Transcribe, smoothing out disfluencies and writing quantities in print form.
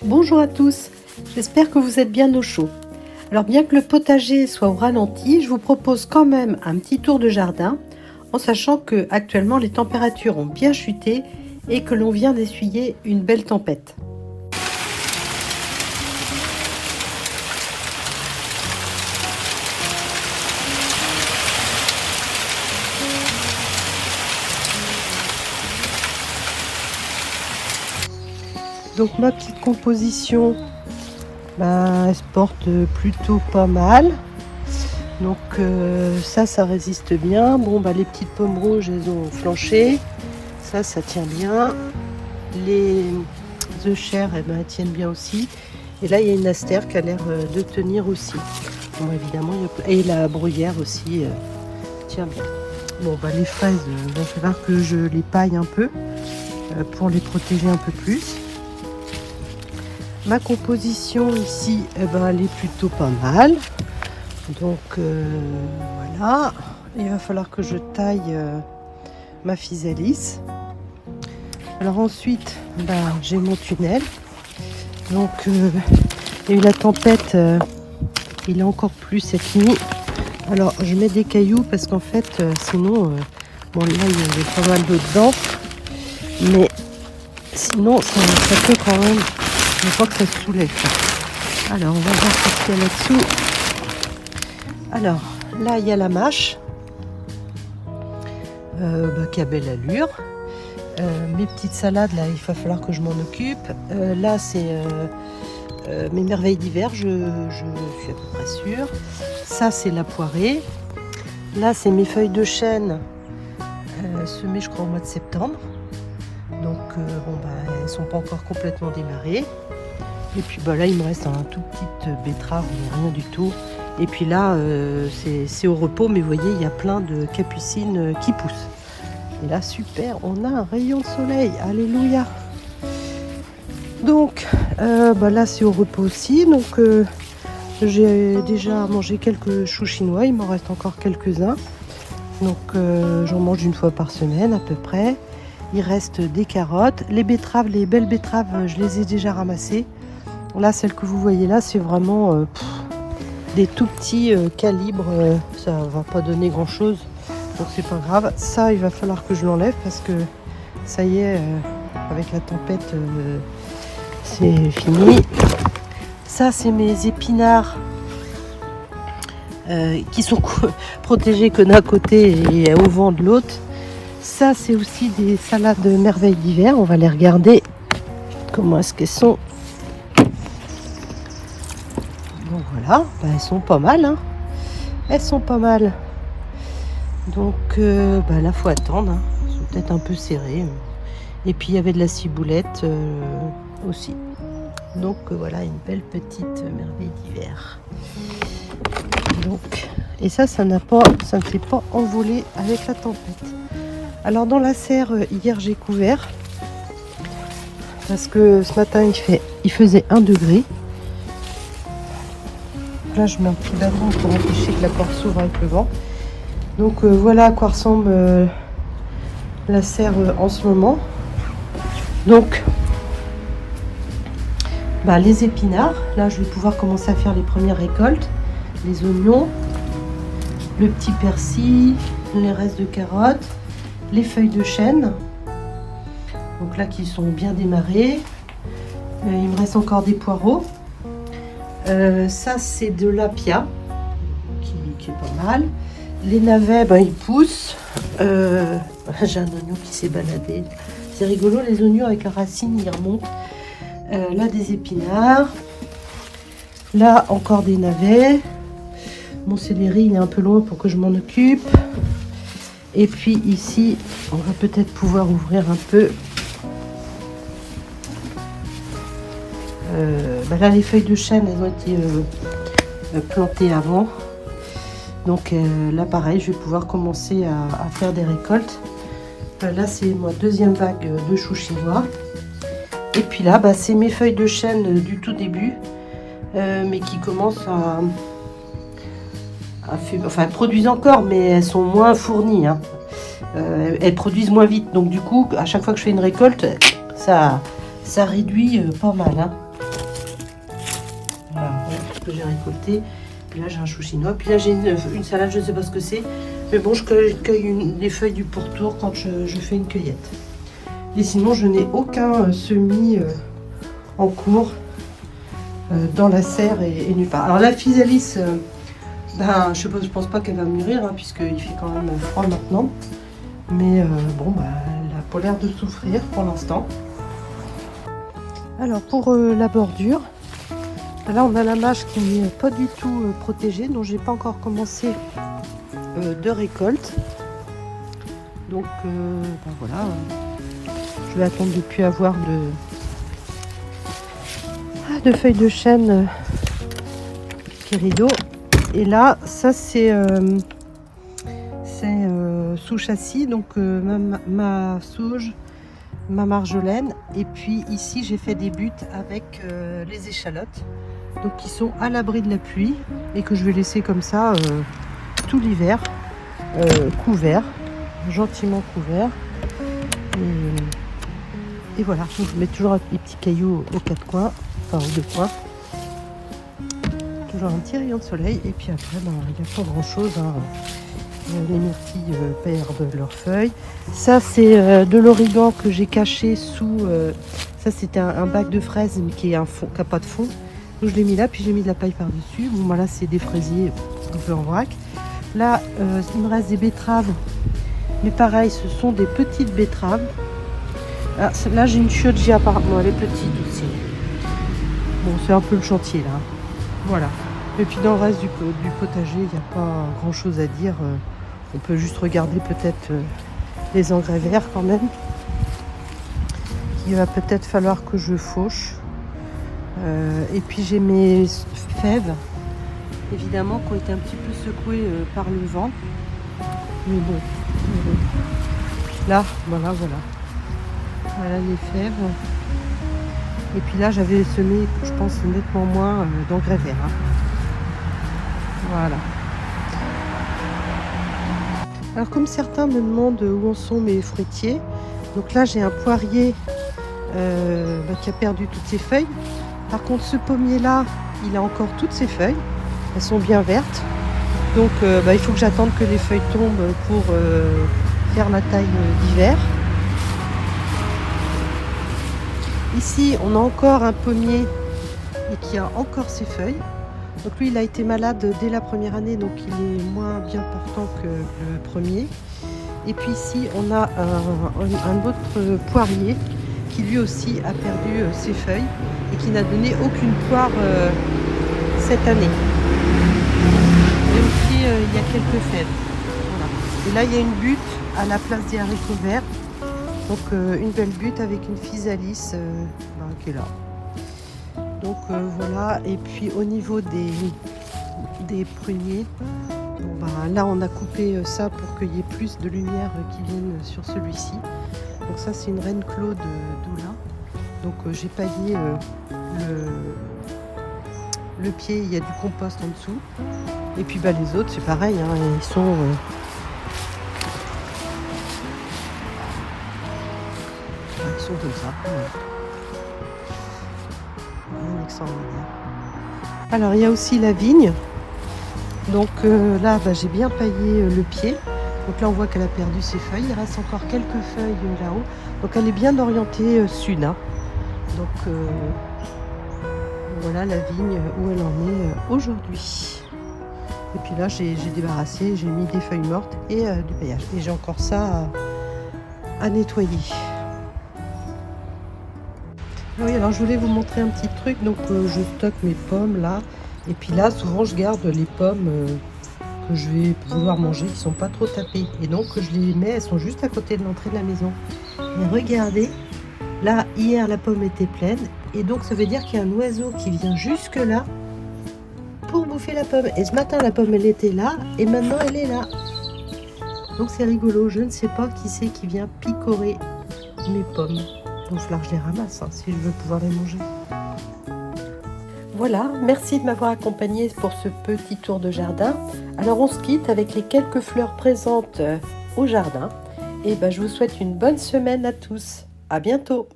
Bonjour à tous, j'espère que vous êtes bien au chaud. Alors bien que le potager soit au ralenti, je vous propose quand même un petit tour de jardin en sachant que actuellement les températures ont bien chuté et que l'on vient d'essuyer une belle tempête. Donc ma petite composition, elle se porte plutôt pas mal. Donc ça résiste bien. Bon, les petites pommes rouges, elles ont flanché. Ça tient bien. Les œufs chers, elles tiennent bien aussi. Et là, il y a une astère qui a l'air de tenir aussi. Bon, évidemment, et la bruyère aussi tient bien. Bon, les fraises, il va falloir que je les paille un peu pour les protéger un peu plus. Ma composition ici, elle est plutôt pas mal. Donc voilà, il va falloir que je taille ma physalis. Alors ensuite, j'ai mon tunnel. Donc il y a eu la tempête, il est encore plus cette nuit. Alors je mets des cailloux parce qu'en fait, sinon, là il y a pas mal d'eau dedans. Mais sinon, ça peut quand même. Je crois que ça se soulève. Alors, on va voir ce qu'il y a là-dessous. Alors, là, il y a la mâche. Qui a belle allure. Mes petites salades, là, il va falloir que je m'en occupe. Là, c'est mes merveilles d'hiver, je suis à peu près sûre. Ça, c'est la poirée. Là, c'est mes feuilles de chêne semées, je crois, au mois de septembre. Donc, elles ne sont pas encore complètement démarrées. Et puis là, il me reste un tout petite betterave, mais rien du tout. Et puis là, c'est au repos, mais vous voyez, il y a plein de capucines qui poussent. Et là, super, on a un rayon de soleil. Alléluia. Donc, là, c'est au repos aussi. Donc, j'ai déjà mangé quelques choux chinois. Il m'en reste encore quelques-uns. Donc, j'en mange une fois par semaine à peu près. Il reste des carottes. Les betteraves, les belles betteraves, je les ai déjà ramassées. Là, celle que vous voyez là, c'est vraiment des tout petits calibres. Ça va pas donner grand-chose, donc c'est pas grave. Ça, il va falloir que je l'enlève parce que ça y est, avec la tempête, c'est fini. Ça, c'est mes épinards qui sont protégés que d'un côté et au vent de l'autre. Ça, c'est aussi des salades de merveilles d'hiver. On va les regarder. Comment est-ce qu'elles sont? Donc voilà, elles sont pas mal. Hein. Elles sont pas mal. Donc là, faut attendre. Hein. Elles sont peut-être un peu serrées. Et puis, il y avait de la ciboulette aussi. Donc voilà, une belle petite merveille d'hiver. Donc, et ça ne s'est pas envolé avec la tempête. Alors dans la serre, hier j'ai couvert parce que ce matin il faisait 1 degré. Là je mets un petit badron pour empêcher que la porte s'ouvre avec le vent. Donc voilà à quoi ressemble la serre en ce moment. Donc les épinards, là je vais pouvoir commencer à faire les premières récoltes. Les oignons, le petit persil, les restes de carottes. Les feuilles de chêne, donc là qui sont bien démarrées. Il me reste encore des poireaux. Ça c'est de l'apia qui est pas mal. Les navets, ils poussent. J'ai un oignon qui s'est baladé. C'est rigolo, les oignons avec la racine ils remontent. Là des épinards. Là encore des navets. Mon céleri il est un peu loin pour que je m'en occupe. Et puis ici, on va peut-être pouvoir ouvrir un peu. Là, les feuilles de chêne, elles ont été plantées avant. Donc là, pareil, je vais pouvoir commencer à faire des récoltes. Là, c'est ma deuxième vague de choux chinois. Et puis là, c'est mes feuilles de chêne du tout début, mais qui commencent elles produisent encore, mais elles sont moins fournies. Hein. Elles produisent moins vite. Donc du coup, à chaque fois que je fais une récolte, ça réduit pas mal. Hein. que j'ai récoltées. Puis là j'ai un chou chinois. Puis là j'ai une salade, je ne sais pas ce que c'est. Mais bon, je cueille les feuilles du pourtour quand je fais une cueillette. Et sinon, je n'ai aucun semis en cours dans la serre et nulle part. Alors la physalis, ben, je pense pas qu'elle va mûrir, hein, puisqu'il fait quand même froid maintenant. Mais bon, bah, elle a pas l'air de souffrir pour l'instant. Alors pour la bordure, là on a la mâche qui n'est pas du tout protégée, donc j'ai pas encore commencé de récolte. Donc ben voilà, je vais attendre de ne plus avoir de feuilles de chêne Pirido. Et là, ça c'est sous châssis, donc ma sauge, ma marjolaine. Et puis ici j'ai fait des buttes avec les échalotes, donc qui sont à l'abri de la pluie et que je vais laisser comme ça tout l'hiver, couverts, gentiment couverts. Et voilà, donc je mets toujours les petits cailloux aux quatre coins, enfin aux deux coins. Toujours un petit rayon de soleil. Et puis après, ben, il n'y a pas grand chose, hein. Les myrtilles perdent leurs feuilles. Ça c'est de l'origan que j'ai caché sous, ça c'était un bac de fraises mais qui n'a pas de fond. Donc je l'ai mis là, puis j'ai mis de la paille par dessus. Bon voilà, c'est des fraisiers un peu en vrac. Là il me reste des betteraves, mais pareil, ce sont des petites betteraves. Ah, là j'ai une chioggia apparemment, elle est petite aussi. Bon, c'est un peu le chantier là. Voilà. Et puis dans le reste du potager, il n'y a pas grand chose à dire. On peut juste regarder peut-être les engrais verts quand même. Il va peut-être falloir que je fauche. Et puis j'ai mes fèves, évidemment, qui ont été un petit peu secouées par le vent. Mais bon. Là, voilà. Voilà les fèves. Et puis là, j'avais semé, je pense, nettement moins d'engrais verts. Hein. Voilà. Alors, comme certains me demandent où en sont mes fruitiers, donc là, j'ai un poirier qui a perdu toutes ses feuilles. Par contre, ce pommier-là, il a encore toutes ses feuilles. Elles sont bien vertes. Donc, il faut que j'attende que les feuilles tombent pour faire la taille d'hiver. Ici, on a encore un pommier et qui a encore ses feuilles. Donc lui, il a été malade dès la première année, donc il est moins bien portant que le premier. Et puis ici, on a un autre poirier qui lui aussi a perdu ses feuilles et qui n'a donné aucune poire cette année. Et aussi, il y a quelques fèves. Voilà. Et là, il y a une butte à la place des haricots verts. Donc une belle butte avec une physalis qui est là. Donc voilà, et puis au niveau des pruniers, bon, là on a coupé ça pour qu'il y ait plus de lumière qui vienne sur celui-ci. Donc ça c'est une reine Claude d'Oula. Donc j'ai paillé le pied, il y a du compost en dessous. Et puis les autres c'est pareil, hein, ils sont... comme ça. Alors il y a aussi la vigne. Donc là j'ai bien paillé le pied. Donc là on voit qu'elle a perdu ses feuilles. Il reste encore quelques feuilles là-haut. Donc elle est bien orientée sud. Hein. Donc voilà la vigne où elle en est aujourd'hui. Et puis là j'ai débarrassé, j'ai mis des feuilles mortes et du paillage. Et j'ai encore ça à nettoyer. Oui, alors je voulais vous montrer un petit truc. Donc je stocke mes pommes là. Et puis là, souvent je garde les pommes que je vais pouvoir manger, qui sont pas trop tapées. Et donc je les mets, elles sont juste à côté de l'entrée de la maison. Et regardez, là hier la pomme était pleine. Et donc ça veut dire qu'il y a un oiseau qui vient jusque là pour bouffer la pomme. Et ce matin la pomme elle était là et maintenant elle est là. Donc c'est rigolo, je ne sais pas qui c'est qui vient picorer mes pommes. Donc il va falloir que je les ramasse si je veux pouvoir les manger. Voilà, merci de m'avoir accompagnée pour ce petit tour de jardin. Alors on se quitte avec les quelques fleurs présentes au jardin. Et je vous souhaite une bonne semaine à tous. À bientôt.